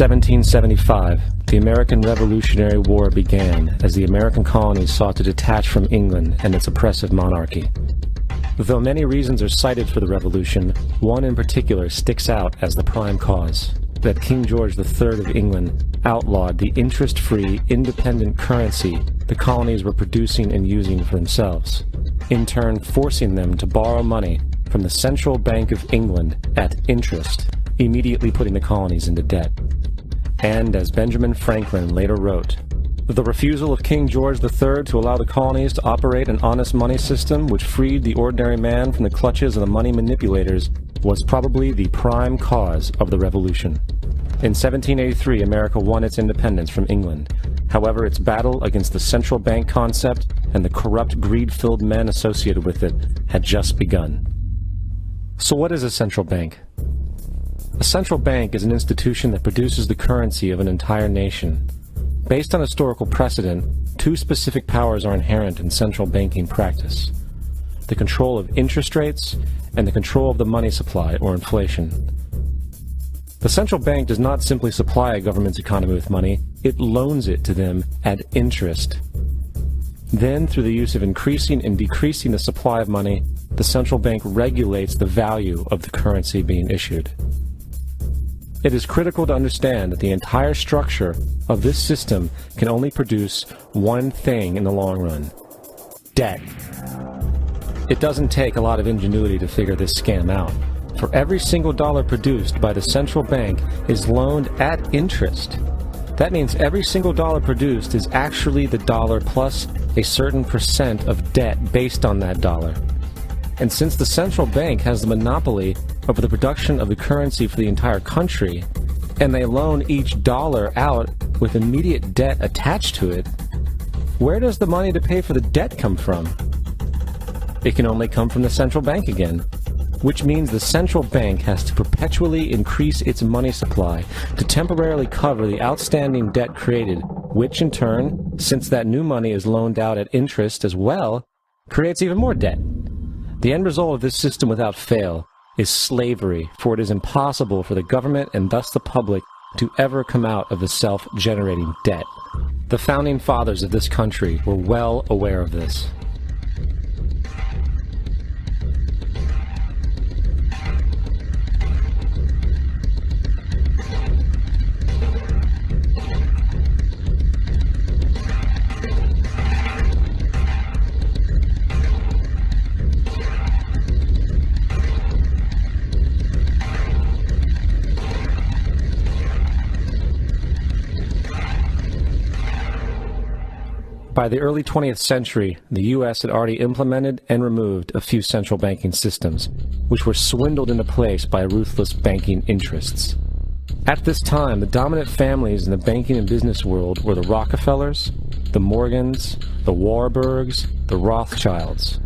1775, the American Revolutionary War began as the American colonies sought to detach from England and its oppressive monarchy. Though many reasons are cited for the revolution, one in particular sticks out as the prime cause: that King George III of England outlawed the interest-free, independent currency the colonies were producing and using for themselves, in turn forcing them to borrow money from the Central Bank of England at interest, immediately putting the colonies into debt. And as Benjamin Franklin later wrote, the refusal of King George III to allow the colonies to operate an honest money system which freed the ordinary man from the clutches of the money manipulators was probably the prime cause of the revolution. In 1783, America won its independence from England. However, its battle against the central bank concept and the corrupt, greed-filled men associated with it had just begun. So what is a central bank? A central bank is an institution that produces the currency of an entire nation. Based on historical precedent, two specific powers are inherent in central banking practice: the control of interest rates and the control of the money supply, or inflation. The central bank does not simply supply a government's economy with money, it loans it to them at interest. Then, through the use of increasing and decreasing the supply of money, the central bank regulates the value of the currency being issued. It is critical to understand that the entire structure of this system can only produce one thing in the long run: debt. It doesn't take a lot of ingenuity to figure this scam out. For every single dollar produced by the central bank is loaned at interest. That means every single dollar produced is actually the dollar plus a certain percent of debt based on that dollar. And since the central bank has the monopoly over the production of the currency for the entire country, and they loan each dollar out with immediate debt attached to it, where does the money to pay for the debt come from? It can only come from the central bank again, which means the central bank has to perpetually increase its money supply to temporarily cover the outstanding debt created, which in turn, since that new money is loaned out at interest as well, creates even more debt. The end result of this system without fail is slavery, for it is impossible for the government and thus the public to ever come out of the self-generating debt. The founding fathers of this country were well aware of this. By the early 20th century, the U.S. had already implemented and removed a few central banking systems, which were swindled into place by ruthless banking interests. At this time, the dominant families in the banking and business world were the Rockefellers, the Morgans, the Warburgs, the Rothschilds.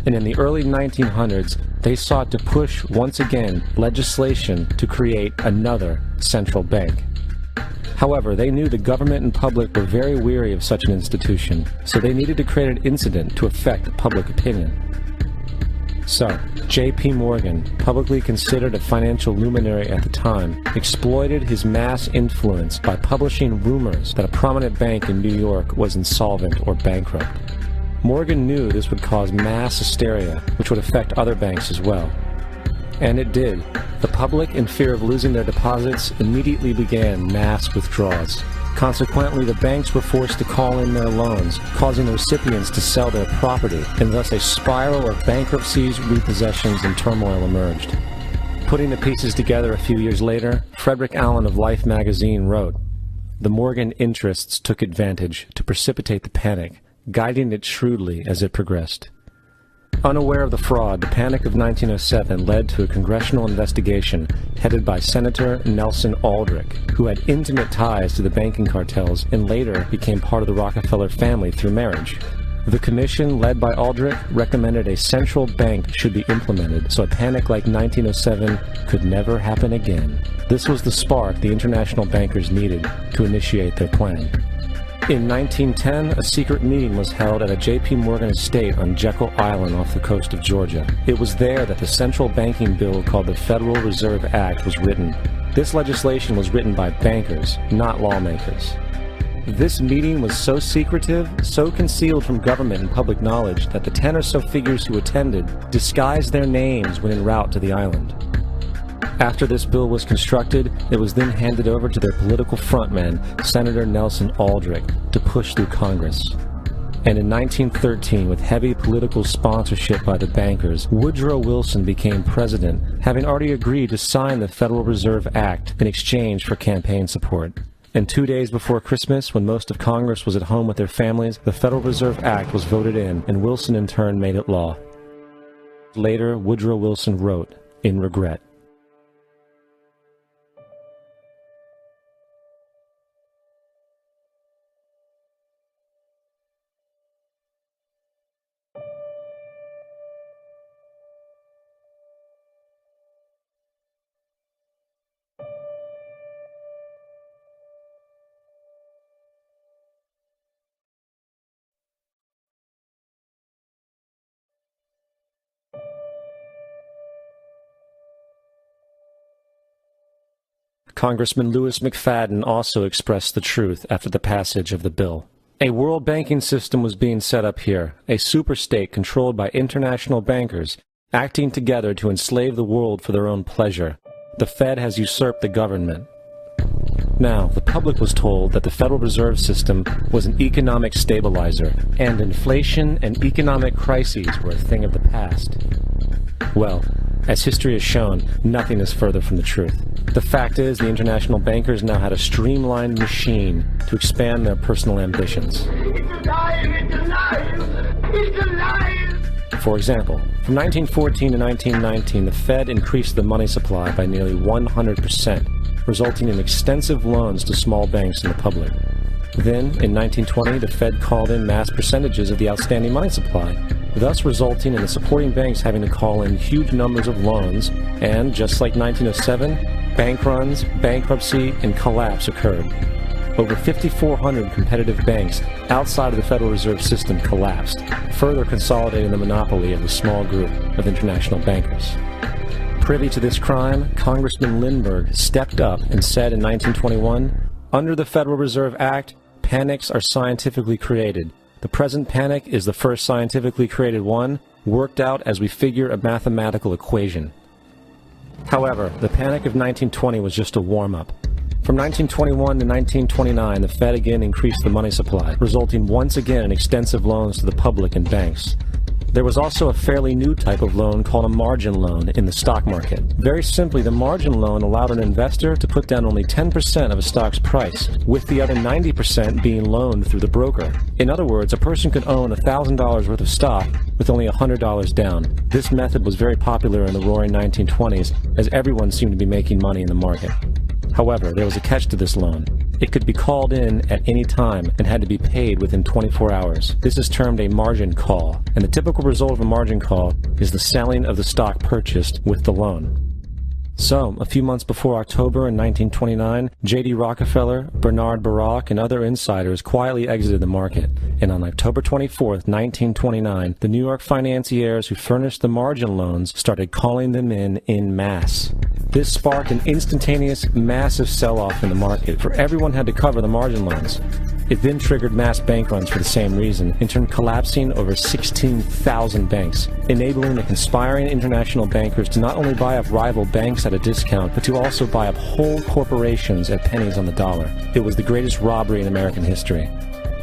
And in the early 1900s, they sought to push, once again, legislation to create another central bank. However, they knew the government and public were very weary of such an institution, so they needed to create an incident to affect public opinion. So, J.P. Morgan, publicly considered a financial luminary at the time, exploited his mass influence by publishing rumors that a prominent bank in New York was insolvent or bankrupt. Morgan knew this would cause mass hysteria, which would affect other banks as well. And it did. The public, in fear of losing their deposits, immediately began mass withdrawals. Consequently, the banks were forced to call in their loans, causing the recipients to sell their property, and thus a spiral of bankruptcies, repossessions, and turmoil emerged. Putting the pieces together a few years later, Frederick Allen of Life magazine wrote, "The Morgan interests took advantage to precipitate the panic, guiding it shrewdly as it progressed." Unaware of the fraud, the Panic of 1907 led to a congressional investigation headed by Senator Nelson Aldrich, who had intimate ties to the banking cartels and later became part of the Rockefeller family through marriage. The commission, led by Aldrich, recommended a central bank should be implemented so a panic like 1907 could never happen again. This was the spark the international bankers needed to initiate their plan. In 1910, a secret meeting was held at a J.P. Morgan estate on Jekyll Island off the coast of Georgia. It was there that the central banking bill called the Federal Reserve Act was written. This legislation was written by bankers, not lawmakers. This meeting was so secretive, so concealed from government and public knowledge that the 10 or so figures who attended disguised their names when en route to the island. After this bill was constructed, it was then handed over to their political frontman, Senator Nelson Aldrich, to push through Congress. And in 1913, with heavy political sponsorship by the bankers, Woodrow Wilson became president, having already agreed to sign the Federal Reserve Act in exchange for campaign support. And 2 days before Christmas, when most of Congress was at home with their families, the Federal Reserve Act was voted in, and Wilson in turn made it law. Later, Woodrow Wilson wrote, in regret, Congressman Louis McFadden also expressed the truth after the passage of the bill. A world banking system was being set up here, a superstate controlled by international bankers, acting together to enslave the world for their own pleasure. The Fed has usurped the government. Now, the public was told that the Federal Reserve System was an economic stabilizer, and inflation and economic crises were a thing of the past. Well, as history has shown, nothing is further from the truth. The fact is, the international bankers now had a streamlined machine to expand their personal ambitions. It's alive! It's alive! It's alive! For example, from 1914 to 1919, the Fed increased the money supply by nearly 100%, resulting in extensive loans to small banks and the public. Then, in 1920, the Fed called in mass percentages of the outstanding money supply, thus resulting in the supporting banks having to call in huge numbers of loans, and, just like 1907, bank runs, bankruptcy, and collapse occurred. Over 5,400 competitive banks outside of the Federal Reserve System collapsed, further consolidating the monopoly of a small group of international bankers. Privy to this crime, Congressman Lindbergh stepped up and said in 1921, "Under the Federal Reserve Act, panics are scientifically created. The present panic is the first scientifically created one, worked out as we figure a mathematical equation." However, the panic of 1920 was just a warm-up. From 1921 to 1929, the Fed again increased the money supply, resulting once again in extensive loans to the public and banks. There was also a fairly new type of loan called a margin loan in the stock market. Very simply, the margin loan allowed an investor to put down only 10% of a stock's price, with the other 90% being loaned through the broker. In other words, a person could own $1,000 worth of stock with only $100 down. This method was very popular in the roaring 1920s, as everyone seemed to be making money in the market. However, there was a catch to this loan. It could be called in at any time and had to be paid within 24 hours. This is termed a margin call, and the typical result of a margin call is the selling of the stock purchased with the loan. So, a few months before October in 1929, J.D. Rockefeller, Bernard Baruch, and other insiders quietly exited the market, and on October 24, 1929, the New York financiers who furnished the margin loans started calling them in masse. This sparked an instantaneous, massive sell-off in the market, for everyone had to cover the margin loans. It then triggered mass bank runs for the same reason, in turn collapsing over 16,000 banks, enabling the conspiring international bankers to not only buy up rival banks at a discount, but to also buy up whole corporations at pennies on the dollar. It was the greatest robbery in American history.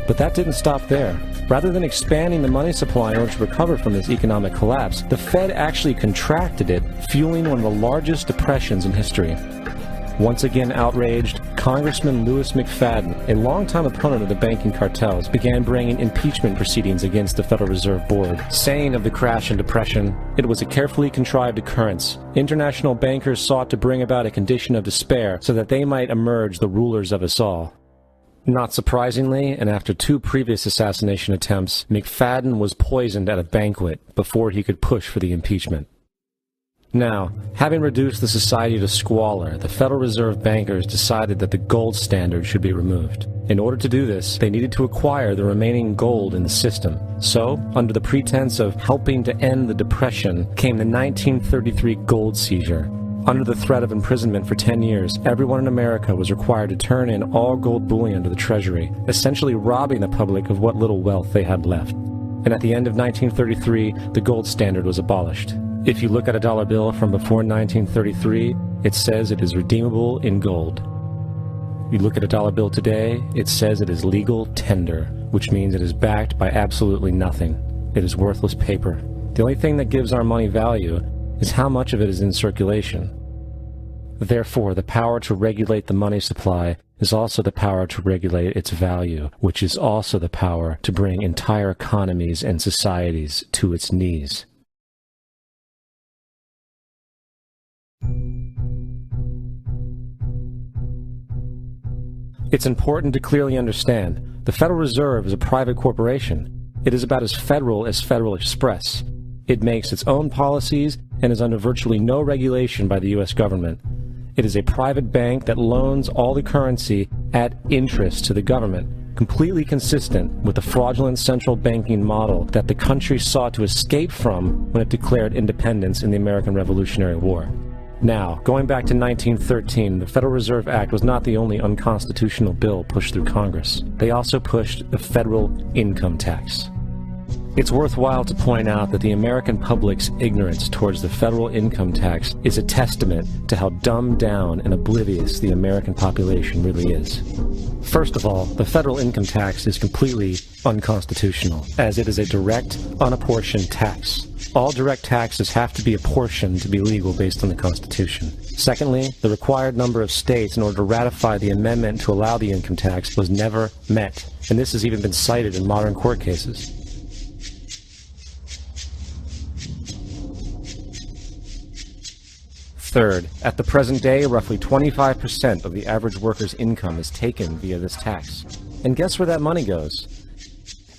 But that didn't stop there. Rather than expanding the money supply in order to recover from this economic collapse, the Fed actually contracted it, fueling one of the largest depressions in history. Once again outraged, Congressman Louis McFadden, a longtime opponent of the banking cartels, began bringing impeachment proceedings against the Federal Reserve Board, saying of the crash and depression, "It was a carefully contrived occurrence. International bankers sought to bring about a condition of despair so that they might emerge the rulers of us all." Not surprisingly, and after 2 previous assassination attempts, McFadden was poisoned at a banquet before he could push for the impeachment. Now, having reduced the society to squalor, the Federal Reserve bankers decided that the gold standard should be removed. In order to do this, they needed to acquire the remaining gold in the system. So, under the pretense of helping to end the Depression, came the 1933 gold seizure. Under the threat of imprisonment for 10 years, everyone in America was required to turn in all gold bullion to the Treasury, essentially robbing the public of what little wealth they had left. And at the end of 1933, the gold standard was abolished. If you look at a dollar bill from before 1933, it says it is redeemable in gold. You look at a dollar bill today, it says it is legal tender, which means it is backed by absolutely nothing. It is worthless paper. The only thing that gives our money value is how much of it is in circulation. Therefore, the power to regulate the money supply is also the power to regulate its value, which is also the power to bring entire economies and societies to its knees. It's important to clearly understand, the Federal Reserve is a private corporation. It is about as Federal as Federal Express. It makes its own policies and is under virtually no regulation by the U.S. government. It is a private bank that loans all the currency at interest to the government, completely consistent with the fraudulent central banking model that the country sought to escape from when it declared independence in the American Revolutionary War. Now, going back to 1913, the Federal Reserve Act was not the only unconstitutional bill pushed through Congress. They also pushed the federal income tax. It's worthwhile to point out that the American public's ignorance towards the federal income tax is a testament to how dumbed down and oblivious the American population really is. First of all, the federal income tax is completely unconstitutional, as it is a direct, unapportioned tax. All direct taxes have to be apportioned to be legal based on the Constitution. Secondly, the required number of states in order to ratify the amendment to allow the income tax was never met, and this has even been cited in modern court cases. Third, at the present day, roughly 25% of the average worker's income is taken via this tax. And guess where that money goes?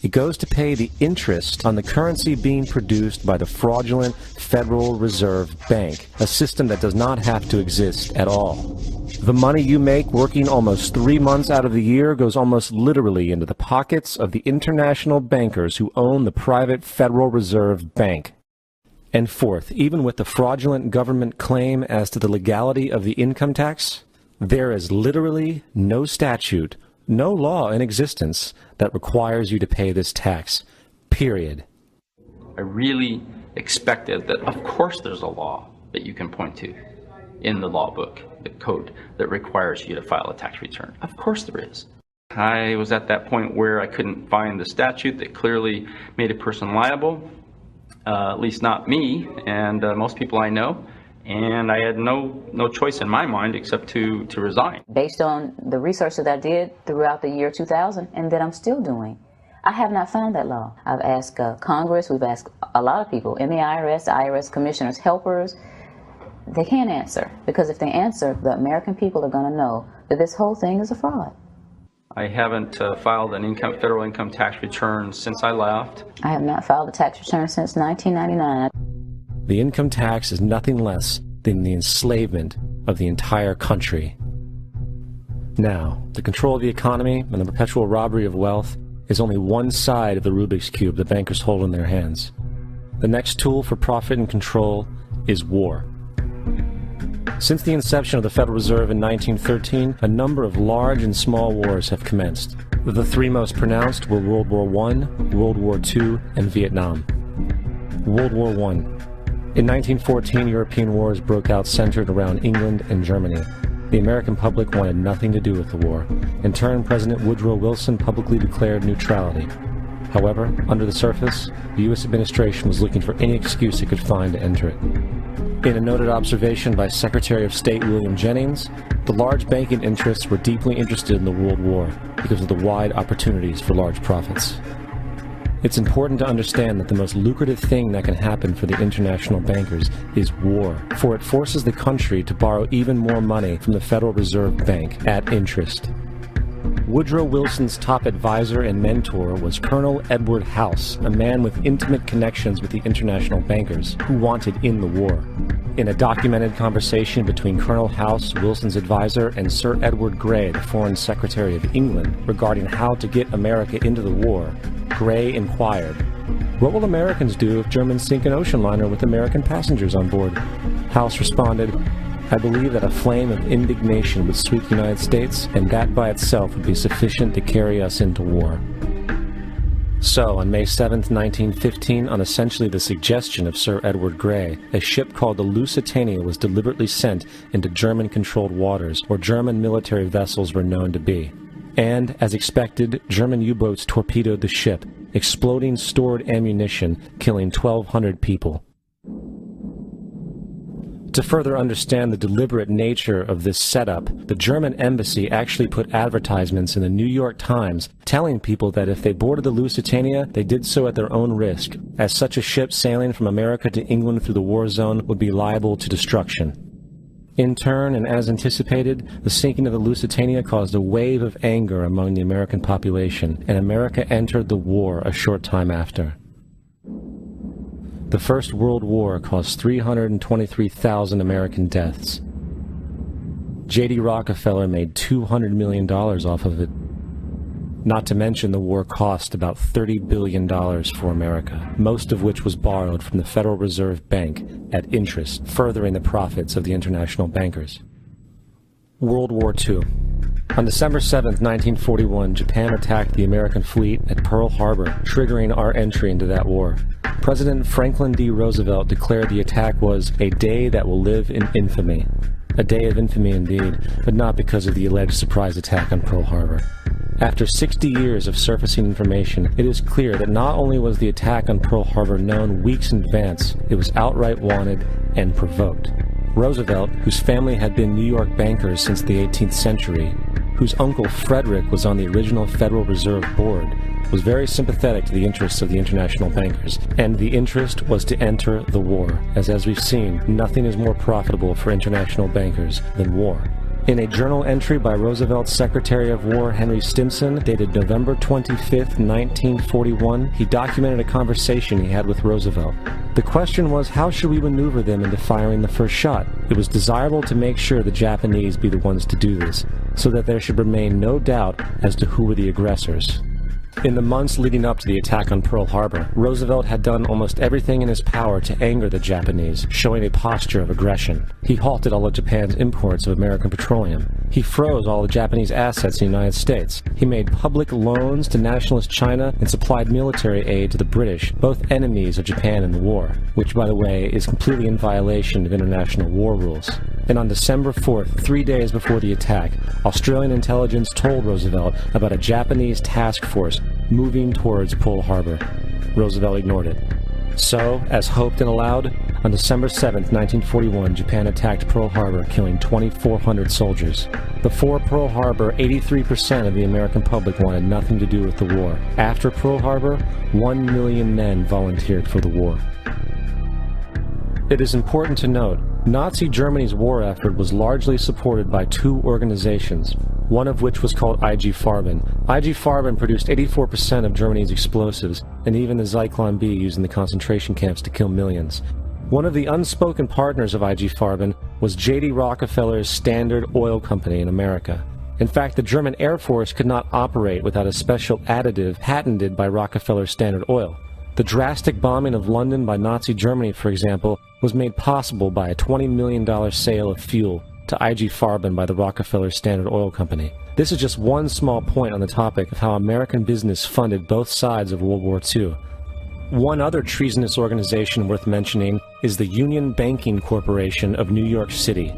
It goes to pay the interest on the currency being produced by the fraudulent Federal Reserve Bank, a system that does not have to exist at all. The money you make working almost 3 months out of the year goes almost literally into the pockets of the international bankers who own the private Federal Reserve Bank. And fourth, even with the fraudulent government claim as to the legality of the income tax, there is literally no statute, no law in existence that requires you to pay this tax, period. I really expected that, of course, there's a law that you can point to in the law book, the code, that requires you to file a tax return. Of course there is. I was at that point where I couldn't find the statute that clearly made a person liable, at least not me and most people I know. And I had no choice in my mind except to resign. Based on the research that I did throughout the year 2000 and that I'm still doing, I have not found that law. I've asked Congress, we've asked a lot of people in the IRS commissioners, helpers. They can't answer, because if they answer, the American people are going to know that this whole thing is a fraud. I haven't filed an federal income tax return since I left. I have not filed a tax return since 1999. The income tax is nothing less than the enslavement of the entire country. Now, the control of the economy and the perpetual robbery of wealth is only one side of the Rubik's Cube the bankers hold in their hands. The next tool for profit and control is war. Since the inception of the Federal Reserve in 1913, a number of large and small wars have commenced. The three most pronounced were World War I, World War II, and Vietnam. World War I. In 1914, European wars broke out centered around England and Germany. The American public wanted nothing to do with the war. In turn, President Woodrow Wilson publicly declared neutrality. However, under the surface, the U.S. administration was looking for any excuse it could find to enter it. In a noted observation by Secretary of State William Jennings, the large banking interests were deeply interested in the World War because of the wide opportunities for large profits. It's important to understand that the most lucrative thing that can happen for the international bankers is war, for it forces the country to borrow even more money from the Federal Reserve Bank at interest. Woodrow Wilson's top advisor and mentor was Colonel Edward House, a man with intimate connections with the international bankers who wanted in the war. In a documented conversation between Colonel House, Wilson's advisor, and Sir Edward Grey, the Foreign Secretary of England, regarding how to get America into the war, Grey inquired, "What will Americans do if Germans sink an ocean liner with American passengers on board?" House responded, "I believe that a flame of indignation would sweep the United States, and that by itself would be sufficient to carry us into war." So, on May 7, 1915, on essentially the suggestion of Sir Edward Grey, a ship called the Lusitania was deliberately sent into German-controlled waters, where German military vessels were known to be. And, as expected, German U-boats torpedoed the ship, exploding stored ammunition, killing 1,200 people. To further understand the deliberate nature of this setup, the German embassy actually put advertisements in the New York Times telling people that if they boarded the Lusitania, they did so at their own risk, as such a ship sailing from America to England through the war zone would be liable to destruction. In turn, and as anticipated, the sinking of the Lusitania caused a wave of anger among the American population, and America entered the war a short time after. The First World War caused 323,000 American deaths. J.D. Rockefeller made $200 million off of it. Not to mention the war cost about $30 billion for America, most of which was borrowed from the Federal Reserve Bank at interest, furthering the profits of the international bankers. World War II. On December 7, 1941, Japan attacked the American fleet at Pearl Harbor, triggering our entry into that war. President Franklin D. Roosevelt declared the attack was a day that will live in infamy. A day of infamy indeed, but not because of the alleged surprise attack on Pearl Harbor. After 60 years of surfacing information, it is clear that not only was the attack on Pearl Harbor known weeks in advance, it was outright wanted and provoked. Roosevelt, whose family had been New York bankers since the 18th century, whose uncle Frederick was on the original Federal Reserve Board, was very sympathetic to the interests of the international bankers, and the interest was to enter the war, as we've seen, nothing is more profitable for international bankers than war. In a journal entry by Roosevelt's Secretary of War Henry Stimson, dated November 25, 1941, he documented a conversation he had with Roosevelt. The question was, how should we maneuver them into firing the first shot? It was desirable to make sure the Japanese be the ones to do this, so that there should remain no doubt as to who were the aggressors. In the months leading up to the attack on Pearl Harbor, Roosevelt had done almost everything in his power to anger the Japanese, showing a posture of aggression. He halted all of Japan's imports of American petroleum. He froze all the Japanese assets in the United States. He made public loans to nationalist China and supplied military aid to the British, both enemies of Japan in the war, which, by the way, is completely in violation of international war rules. And on December 4th, 3 days before the attack, Australian intelligence told Roosevelt about a Japanese task force moving towards Pearl Harbor. Roosevelt ignored it. So, as hoped and allowed, on December 7, 1941, Japan attacked Pearl Harbor, killing 2,400 soldiers. Before Pearl Harbor, 83% of the American public wanted nothing to do with the war. After Pearl Harbor, 1 million men volunteered for the war. It is important to note, Nazi Germany's war effort was largely supported by two organizations, one of which was called IG Farben. IG Farben produced 84% of Germany's explosives, and even the Zyklon B used in the concentration camps to kill millions. One of the unspoken partners of IG Farben was J.D. Rockefeller's Standard Oil Company in America. In fact, the German Air Force could not operate without a special additive patented by Rockefeller's Standard Oil. The drastic bombing of London by Nazi Germany, for example, was made possible by a $20 million sale of fuel to IG Farben by the Rockefeller Standard Oil Company. This is just one small point on the topic of how American business funded both sides of World War II. One other treasonous organization worth mentioning is the Union Banking Corporation of New York City.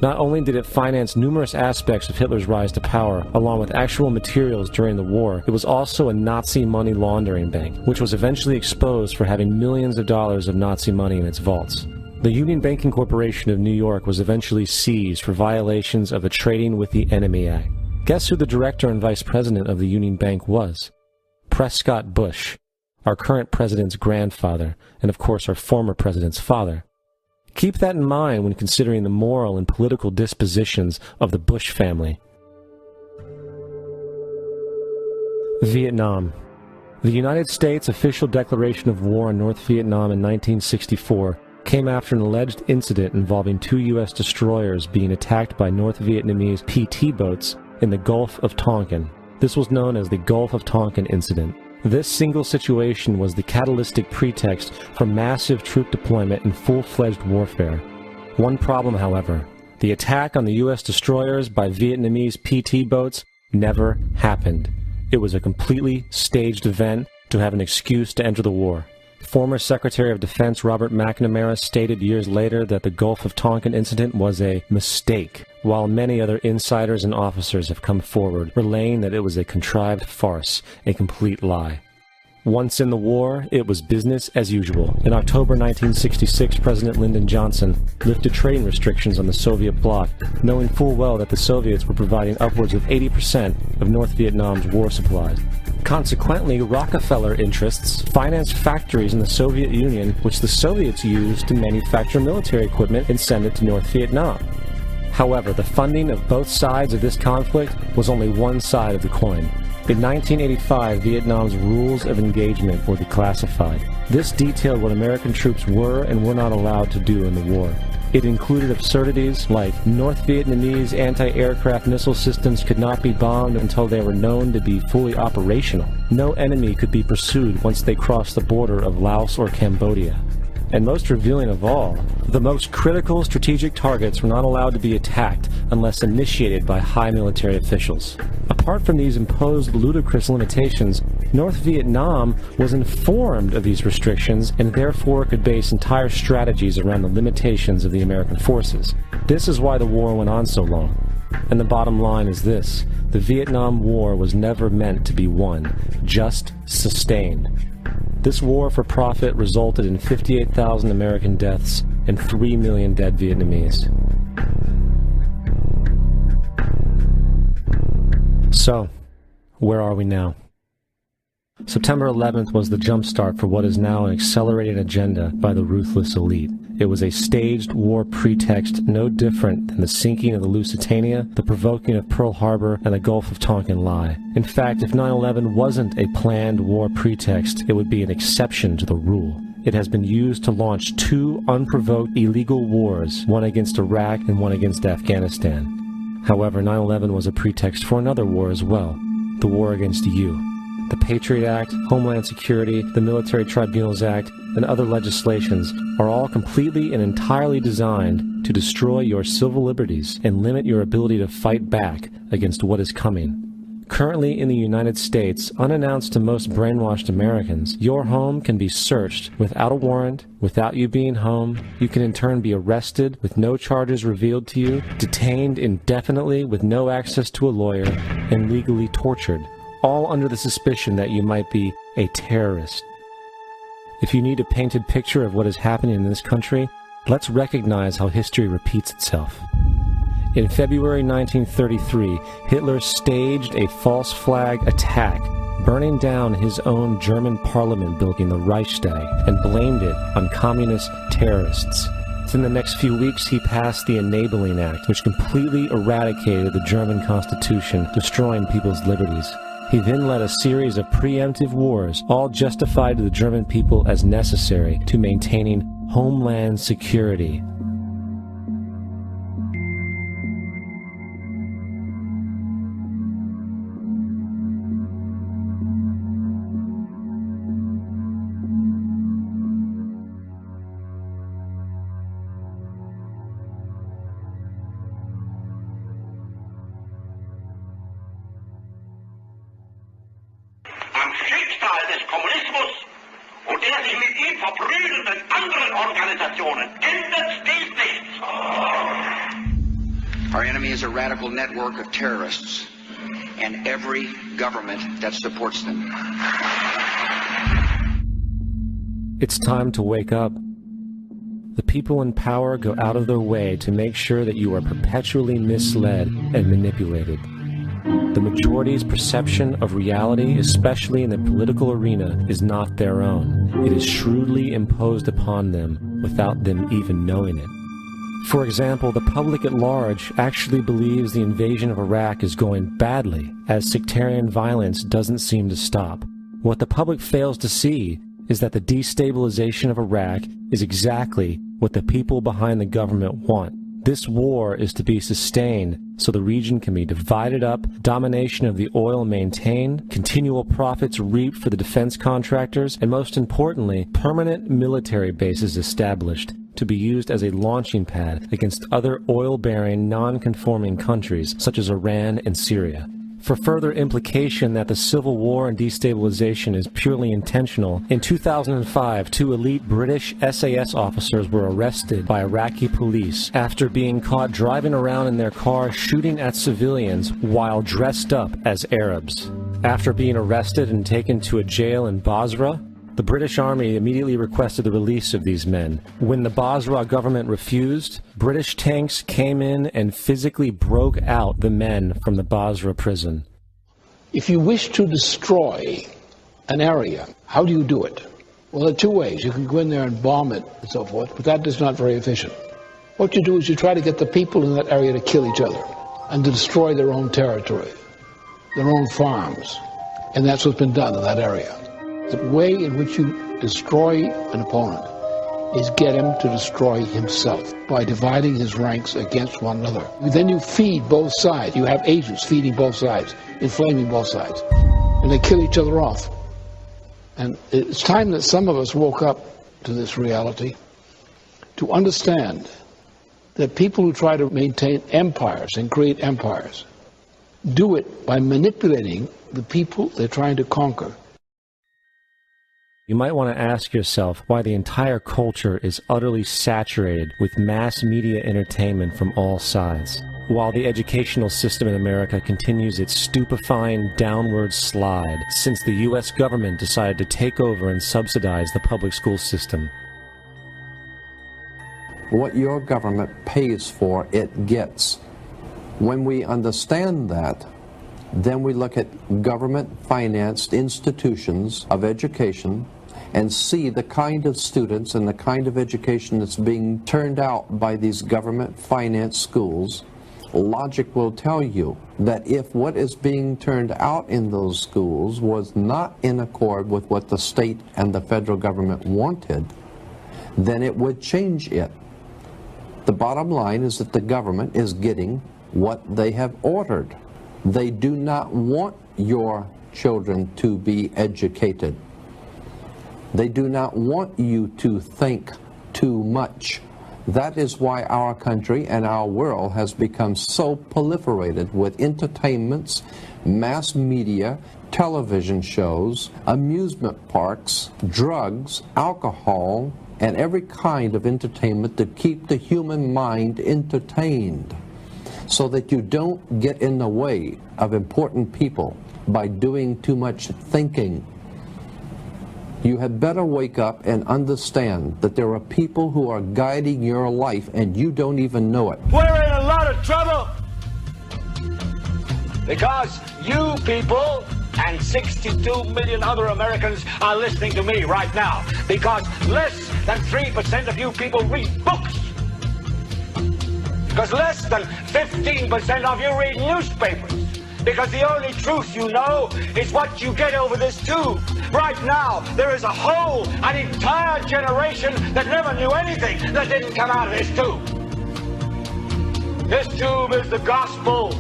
Not only did it finance numerous aspects of Hitler's rise to power, along with actual materials during the war, it was also a Nazi money laundering bank, which was eventually exposed for having millions of dollars of Nazi money in its vaults. The Union Banking Corporation of New York was eventually seized for violations of the Trading with the Enemy Act. Guess who the director and vice president of the Union Bank was? Prescott Bush, our current president's grandfather, and of course our former president's father. Keep that in mind when considering the moral and political dispositions of the Bush family. Vietnam. The United States' official declaration of war on North Vietnam in 1964 came after an alleged incident involving 2 U.S. destroyers being attacked by North Vietnamese PT boats in the Gulf of Tonkin. This was known as the Gulf of Tonkin incident. This single situation was the catalytic pretext for massive troop deployment and full-fledged warfare. One problem, however: the attack on the U.S. destroyers by Vietnamese PT boats never happened. It was a completely staged event to have an excuse to enter the war. Former Secretary of Defense Robert McNamara stated years later that the Gulf of Tonkin incident was a mistake, while many other insiders and officers have come forward, relaying that it was a contrived farce, a complete lie. Once in the war, it was business as usual. In October 1966, President Lyndon Johnson lifted trading restrictions on the Soviet bloc, knowing full well that the Soviets were providing upwards of 80% of North Vietnam's war supplies. Consequently, Rockefeller interests financed factories in the Soviet Union, which the Soviets used to manufacture military equipment and send it to North Vietnam. However, the funding of both sides of this conflict was only one side of the coin. In 1985, Vietnam's rules of engagement were declassified. This detailed what American troops were and were not allowed to do in the war. It included absurdities like North Vietnamese anti-aircraft missile systems could not be bombed until they were known to be fully operational. No enemy could be pursued once they crossed the border of Laos or Cambodia. And most revealing of all, the most critical strategic targets were not allowed to be attacked unless initiated by high military officials. Apart from these imposed ludicrous limitations, North Vietnam was informed of these restrictions and therefore could base entire strategies around the limitations of the American forces. This is why the war went on so long. And the bottom line is this: the Vietnam War was never meant to be won, just sustained. This war for profit resulted in 58,000 American deaths and 3 million dead Vietnamese. So, where are we now? September 11th was the jumpstart for what is now an accelerated agenda by the ruthless elite. It was a staged war pretext no different than the sinking of the Lusitania, the provoking of Pearl Harbor, and the Gulf of Tonkin lie. In fact, if 9/11 wasn't a planned war pretext, it would be an exception to the rule. It has been used to launch 2 unprovoked illegal wars, one against Iraq and one against Afghanistan. However, 9/11 was a pretext for another war as well, the war against you. The Patriot Act, Homeland Security, the Military Tribunals Act, and other legislations are all completely and entirely designed to destroy your civil liberties and limit your ability to fight back against what is coming. Currently in the United States, unannounced to most brainwashed Americans, your home can be searched without a warrant, without you being home. You can in turn be arrested with no charges revealed to you, detained indefinitely with no access to a lawyer, and legally tortured, all under the suspicion that you might be a terrorist. If you need a painted picture of what is happening in this country, let's recognize how history repeats itself. In February 1933, Hitler staged a false flag attack, burning down his own German parliament building, the Reichstag, and blamed it on communist terrorists. Within the next few weeks, he passed the Enabling Act, which completely eradicated the German Constitution, destroying people's liberties. He then led a series of preemptive wars, all justified to the German people as necessary to maintaining homeland security. Our enemy is a radical network of terrorists and every government that supports them. It's time to wake up. The people in power go out of their way to make sure that you are perpetually misled and manipulated. The majority's perception of reality, especially in the political arena, is not their own. It is shrewdly imposed upon them without them even knowing it. For example, the public at large actually believes the invasion of Iraq is going badly, as sectarian violence doesn't seem to stop. What the public fails to see is that the destabilization of Iraq is exactly what the people behind the government want. This war is to be sustained so the region can be divided up, domination of the oil maintained, continual profits reaped for the defense contractors, and most importantly, permanent military bases established to be used as a launching pad against other oil-bearing, non-conforming countries such as Iran and Syria. For further implication that the civil war and destabilization is purely intentional, in 2005, 2 elite British SAS officers were arrested by Iraqi police after being caught driving around in their car shooting at civilians while dressed up as Arabs. After being arrested and taken to a jail in Basra, the British Army immediately requested the release of these men. When the Basra government refused, British tanks came in and physically broke out the men from the Basra prison. If you wish to destroy an area, how do you do it? Well, there are 2 ways. You can go in there and bomb it and so forth, but that is not very efficient. What you do is you try to get the people in that area to kill each other and to destroy their own territory, their own farms. And that's what's been done in that area. The way in which you destroy an opponent is get him to destroy himself by dividing his ranks against one another. Then you feed both sides. You have agents feeding both sides, inflaming both sides, and they kill each other off. And it's time that some of us woke up to this reality, to understand that people who try to maintain empires and create empires do it by manipulating the people they're trying to conquer. You might want to ask yourself why the entire culture is utterly saturated with mass media entertainment from all sides, while the educational system in America continues its stupefying downward slide since the U.S. government decided to take over and subsidize the public school system. What your government pays for, it gets. When we understand that, then we look at government-financed institutions of education and see the kind of students and the kind of education that's being turned out by these government-financed schools. Logic will tell you that if what is being turned out in those schools was not in accord with what the state and the federal government wanted, then it would change it. The bottom line is that the government is getting what they have ordered. They do not want your children to be educated. They do not want you to think too much. That is why our country and our world has become so proliferated with entertainments, mass media, television shows, amusement parks, drugs, alcohol, and every kind of entertainment to keep the human mind entertained, so that you don't get in the way of important people by doing too much thinking. You had better wake up and understand that there are people who are guiding your life and you don't even know it. We're in a lot of trouble because you people and 62 million other Americans are listening to me right now, because less than 3% of you people read books. Because less than 15% of you read newspapers. Because the only truth you know is what you get over this tube. Right now, there is an entire generation that never knew anything that didn't come out of this tube. This tube is the gospel,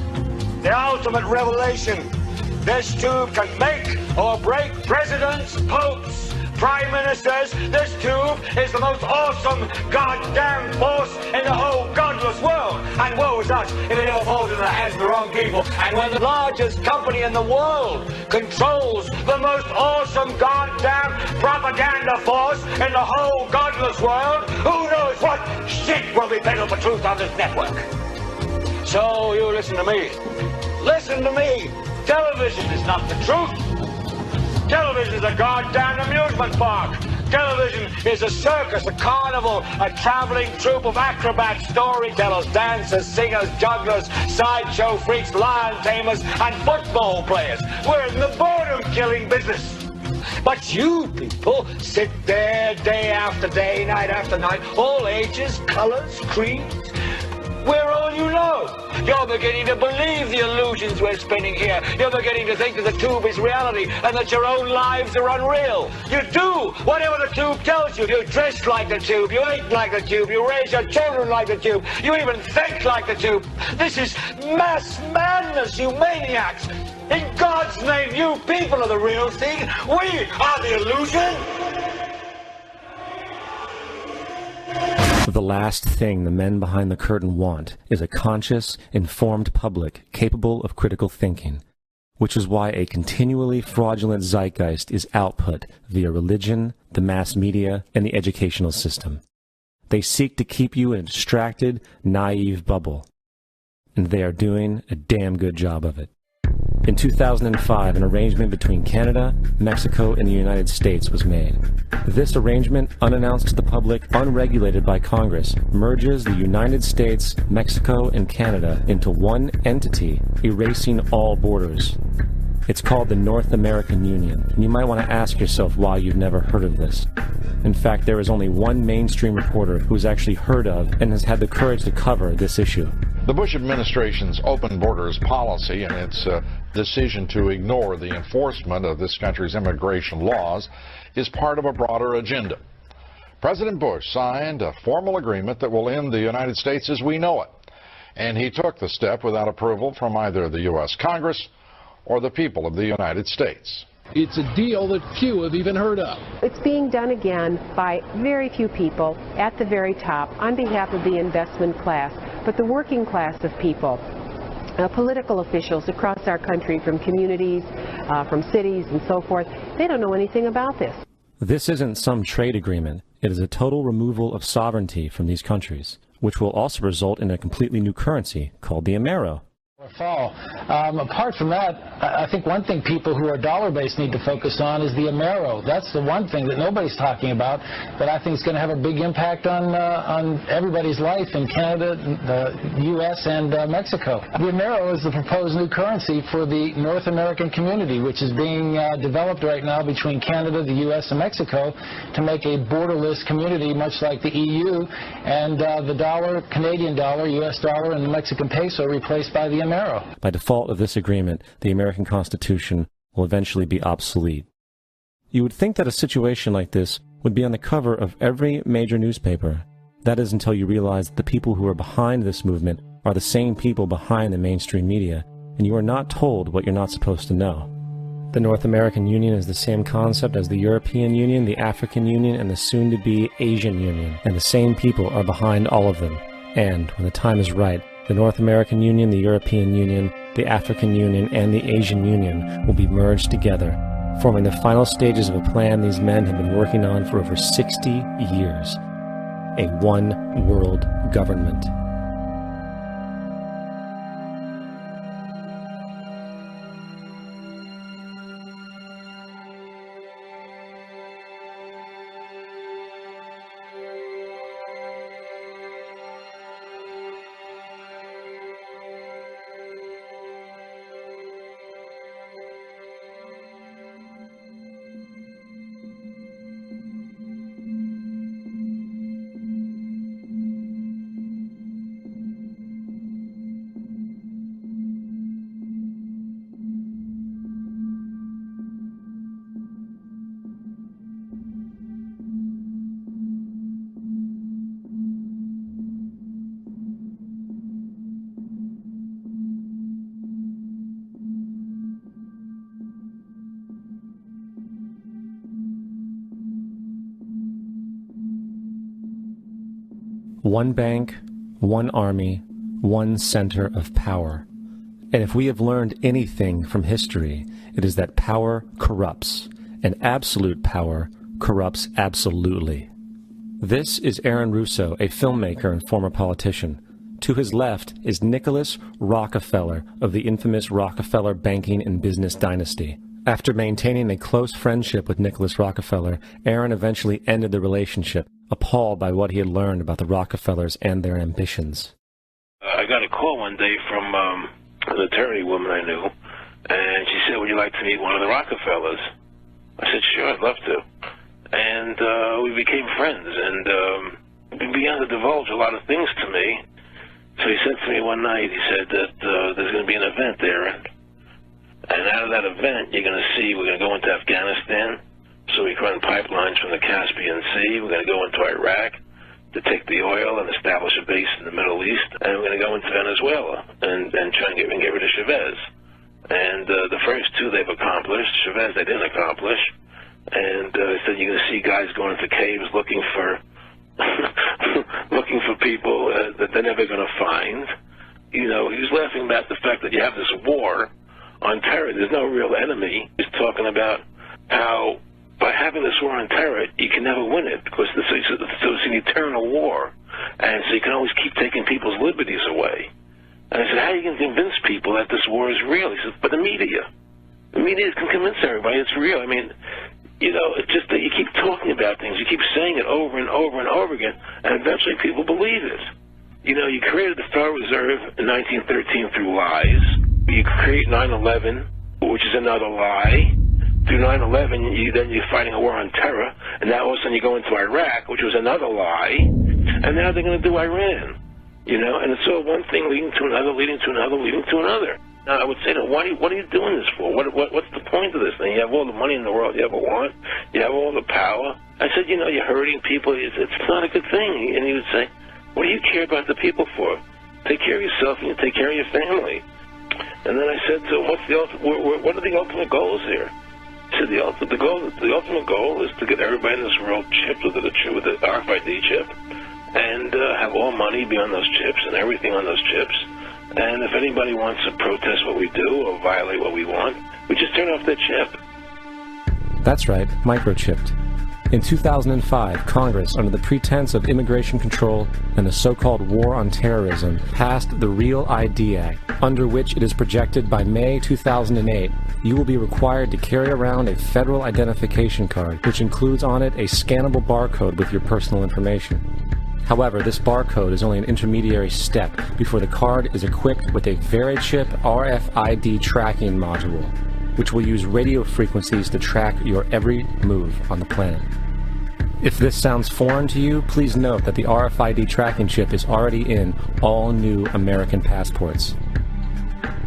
the ultimate revelation. This tube can make or break presidents, popes, prime ministers. This tube is the most awesome goddamn force in the whole godless world. And woe is us if it ever falls in the hands of the wrong people. And when the largest company in the world controls the most awesome goddamn propaganda force in the whole godless world, who knows what shit will be peddled for truth on this network. So you listen to me. Listen to me. Television is not the truth. Television is a goddamn amusement park. Television is a circus, a carnival, a traveling troupe of acrobats, storytellers, dancers, singers, jugglers, sideshow freaks, lion tamers, and football players. We're in the boredom-killing business. But you people sit there day after day, night after night, all ages, colors, creeds. We're all you know. You're beginning to believe the illusions we're spinning here. You're beginning to think that the tube is reality and that your own lives are unreal. You do whatever the tube tells you. You dress like the tube. You eat like the tube. You raise your children like the tube. You even think like the tube. This is mass madness, you maniacs. In God's name, you people are the real thing. We are the illusion. The last thing the men behind the curtain want is a conscious, informed public capable of critical thinking, which is why a continually fraudulent zeitgeist is output via religion, the mass media, and the educational system. They seek to keep you in a distracted, naive bubble, and they are doing a damn good job of it. In 2005, an arrangement between Canada, Mexico, and the United States was made. This arrangement, unannounced to the public, unregulated by Congress, merges the United States, Mexico, and Canada into one entity, erasing all borders. It's called the North American Union, and you might want to ask yourself why you've never heard of this. In fact, there is only one mainstream reporter who has actually heard of and has had the courage to cover this issue. The Bush administration's open borders policy and its decision to ignore the enforcement of this country's immigration laws is part of a broader agenda. President Bush signed a formal agreement that will end the United States as we know it, and he took the step without approval from either the U.S. Congress or the people of the United States. It's a deal that few have even heard of. It's being done again by very few people at the very top on behalf of the investment class, but the working class of people, political officials across our country, from communities, from cities and so forth, they don't know anything about this. This isn't some trade agreement. It is a total removal of sovereignty from these countries, which will also result in a completely new currency called the Amero. Fall. Apart from that, I think one thing people who are dollar-based need to focus on is the Amero. That's the one thing that nobody's talking about that I think is going to have a big impact on everybody's life in Canada, the U.S., and Mexico. The Amero is the proposed new currency for the North American community, which is being developed right now between Canada, the U.S., and Mexico to make a borderless community, much like the EU, and the dollar, Canadian dollar, U.S. dollar, and the Mexican peso replaced by the Amero. By default of this agreement, the American Constitution will eventually be obsolete. You would think that a situation like this would be on the cover of every major newspaper. That is until you realize that the people who are behind this movement are the same people behind the mainstream media, and you are not told what you're not supposed to know. The North American Union is the same concept as the European Union, the African Union, and the soon-to-be Asian Union, and the same people are behind all of them. And, when the time is right, the North American Union, the European Union, the African Union, and the Asian Union will be merged together, forming the final stages of a plan these men have been working on for over 60 years. A one-world government. One bank, one army, one center of power. And if we have learned anything from history, it is that power corrupts, and absolute power corrupts absolutely. This is Aaron Russo, a filmmaker and former politician. To his left is Nicholas Rockefeller of the infamous Rockefeller banking and business dynasty. After maintaining a close friendship with Nicholas Rockefeller, Aaron eventually ended the relationship, appalled by what he had learned about the Rockefellers and their ambitions. I got a call one day from an attorney woman I knew, and she said, "Would you like to meet one of the Rockefellers?" I said, "Sure, I'd love to." And we became friends, and he began to divulge a lot of things to me So he said to me one night, he said that there's going to be an event there, and out of that event, you're going to see we're going to go into Afghanistan, so we can run pipelines from the Caspian Sea. We're going to go into Iraq to take the oil and establish a base in the Middle East, and we're going to go into Venezuela and try and get rid of Chavez. And the first two they've accomplished. Chavez they didn't accomplish. And he said you're going to see guys going into caves looking for people that they're never going to find. You know, he was laughing about the fact that you have this war on terror. There's no real enemy. He's talking about how by having this war on terror, you can never win it because it's an eternal war. And so you can always keep taking people's liberties away. And I said, how are you going to convince people that this war is real? He said, but the media can convince everybody it's real. I mean, you know, it's just that you keep talking about things. You keep saying it over and over and over again, and eventually people believe it. You know, you created the Federal Reserve in 1913 through lies. You create 9/11, which is another lie. Through 9/11, then you're fighting a war on terror, and now all of a sudden you go into Iraq, which was another lie, and now they're going to do Iran. You know, and it's all one thing leading to another, leading to another, leading to another. Now, I would say to them, what are you doing this for? What's the point of this thing? You have all the money in the world you ever want. You have all the power. I said, you know, you're hurting people. It's not a good thing. And he would say, what do you care about the people for? Take care of yourself and you take care of your family. And then I said to him, what are the ultimate goals here? He said, the ultimate goal is to get everybody in this world chipped with the RFID chip and have all money be on those chips and everything on those chips. And if anybody wants to protest what we do or violate what we want, we just turn off their chip. That's right, microchipped. In 2005, Congress, under the pretense of immigration control and the so-called war on terrorism, passed the Real ID Act, under which it is projected by May 2008, you will be required to carry around a federal identification card, which includes on it a scannable barcode with your personal information. However, this barcode is only an intermediary step before the card is equipped with a Verichip RFID tracking module, which will use radio frequencies to track your every move on the planet. If this sounds foreign to you, please note that the RFID tracking chip is already in all new American passports.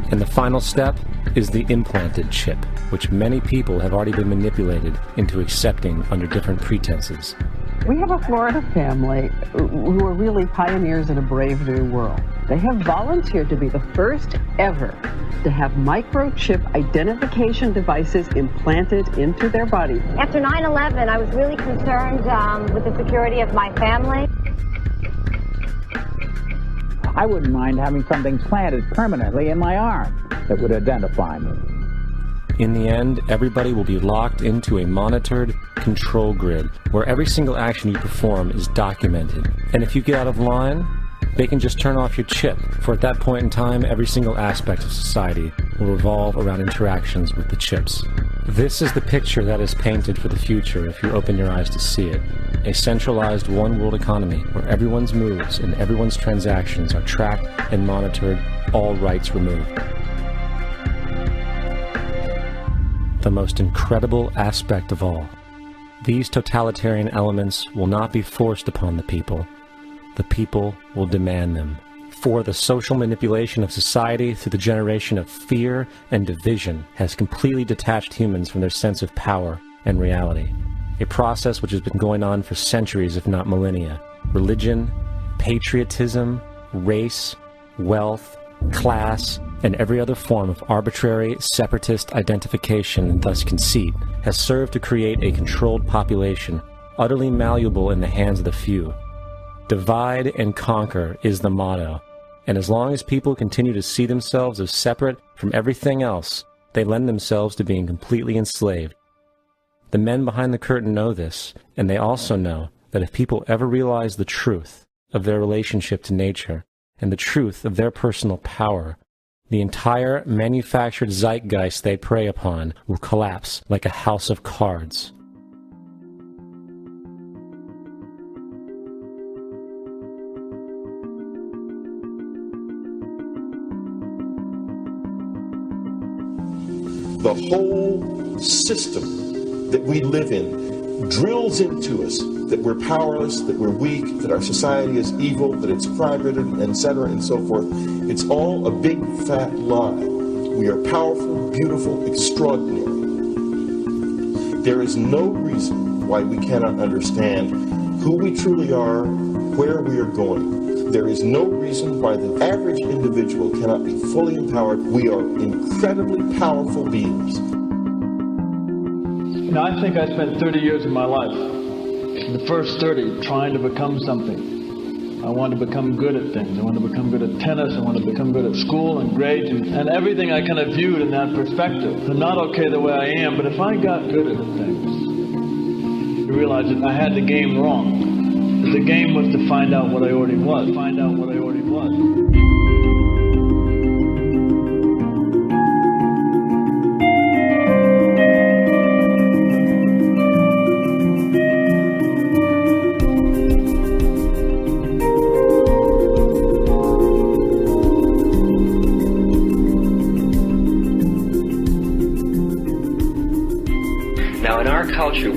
And the final step is the implanted chip, which many people have already been manipulated into accepting under different pretenses. We have a Florida family who are really pioneers in a brave new world. They have volunteered to be the first ever to have microchip identification devices implanted into their body. After 9/11, I was really concerned with the security of my family. I wouldn't mind having something planted permanently in my arm that would identify me. In the end, everybody will be locked into a monitored control grid where every single action you perform is documented. And if you get out of line, they can just turn off your chip, for at that point in time, every single aspect of society will revolve around interactions with the chips. This is the picture that is painted for the future if you open your eyes to see it. A centralized one-world economy where everyone's moves and everyone's transactions are tracked and monitored, all rights removed. The most incredible aspect of all. These totalitarian elements will not be forced upon the people. The people will demand them. For the social manipulation of society through the generation of fear and division has completely detached humans from their sense of power and reality. A process which has been going on for centuries, if not millennia. Religion, patriotism, race, wealth, class, and every other form of arbitrary, separatist identification and thus conceit has served to create a controlled population, utterly malleable in the hands of the few. Divide and conquer is the motto, and as long as people continue to see themselves as separate from everything else, they lend themselves to being completely enslaved. The men behind the curtain know this, and they also know that if people ever realize the truth of their relationship to nature and the truth of their personal power, the entire manufactured zeitgeist they prey upon will collapse like a house of cards. The whole system that we live in drills into us that we're powerless, that we're weak, that our society is evil, that it's crime-ridden, etc., and so forth. It's all a big, fat lie. We are powerful, beautiful, extraordinary. There is no reason why we cannot understand who we truly are, where we are going. There is no reason why the average individual cannot be fully empowered. We are incredibly powerful beings. You know, I think I spent 30 years of my life, the first 30, trying to become something. I wanted to become good at things. I wanted to become good at tennis. I wanted to become good at school and grades and everything I kind of viewed in that perspective. I'm not okay the way I am, but if I got good at things, I realized that I had the game wrong. That the game was to find out what I already was. Find out what I already was.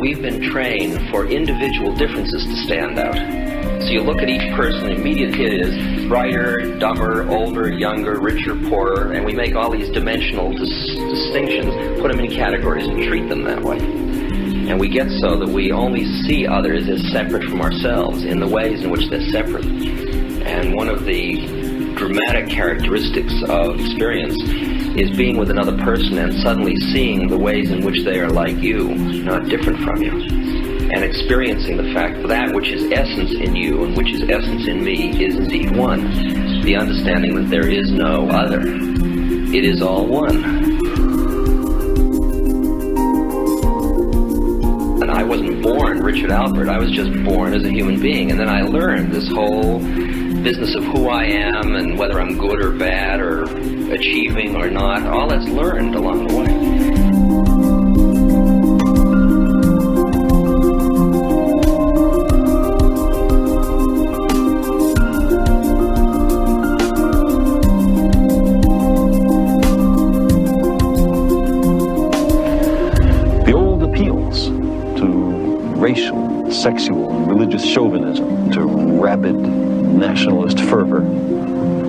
We've been trained for individual differences to stand out. So you look at each person, the immediate hit is brighter, dumber, older, younger, richer, poorer, and we make all these dimensional distinctions, put them in categories and treat them that way. And we get so that we only see others as separate from ourselves in the ways in which they're separate. And one of the dramatic characteristics of experience is being with another person and suddenly seeing the ways in which they are like you, not different from you, and experiencing the fact that that which is essence in you and which is essence in me is indeed one. The understanding that there is no other. It is all one. And I wasn't born Richard Albert, I was just born as a human being, and then I learned this whole business of who I am and whether I'm good or bad or achieving or not. All that's learned along the way. The old appeals to racial, sexual, and religious chauvinism, to rabid nationalist fervor,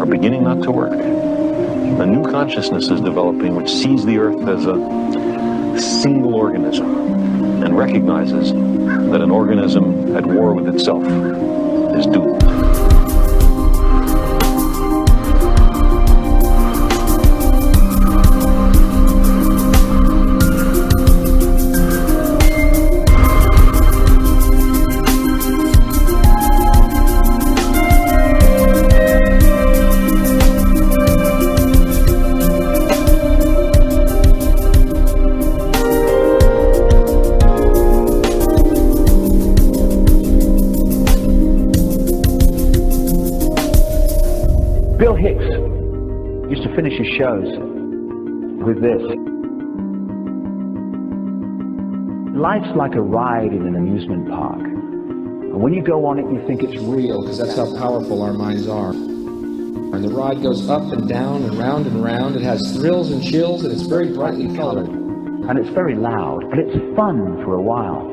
are beginning not to work. A new consciousness is developing which sees the earth as a single organism and recognizes that an organism at war with itself is doomed. Finish his shows with this. Life's like a ride in an amusement park. And when you go on it, you think it's real, because that's how powerful our minds are. And the ride goes up and down and round and round. It has thrills and chills, and it's very brightly colored. And it's very loud, but it's fun for a while.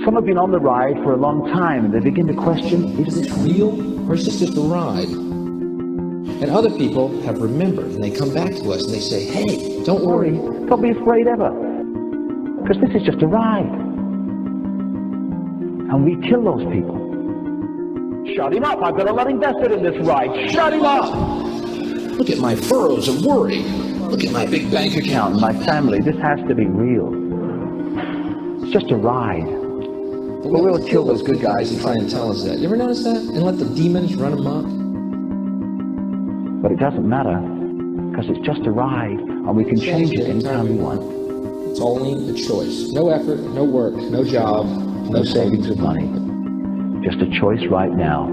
Some have been on the ride for a long time, and they begin to question, is this real, or is this just a ride? And other people have remembered, and they come back to us and they say, hey, don't worry. Don't be afraid ever, because this is just a ride. And we kill those people. Shut him up. I've got a lot invested in this ride. Shut him up. Look at my furrows of worry. Look at my big bank account. My family. This has to be real. It's just a ride. But we'll kill those good guys and try and tell us that. You ever notice that? And let the demons run amok? But it doesn't matter, because it's just a ride, and we can change it anytime we want. It's only a choice. No effort, no work, no job, no savings of money. Just a choice right now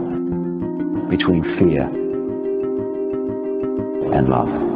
between fear and love.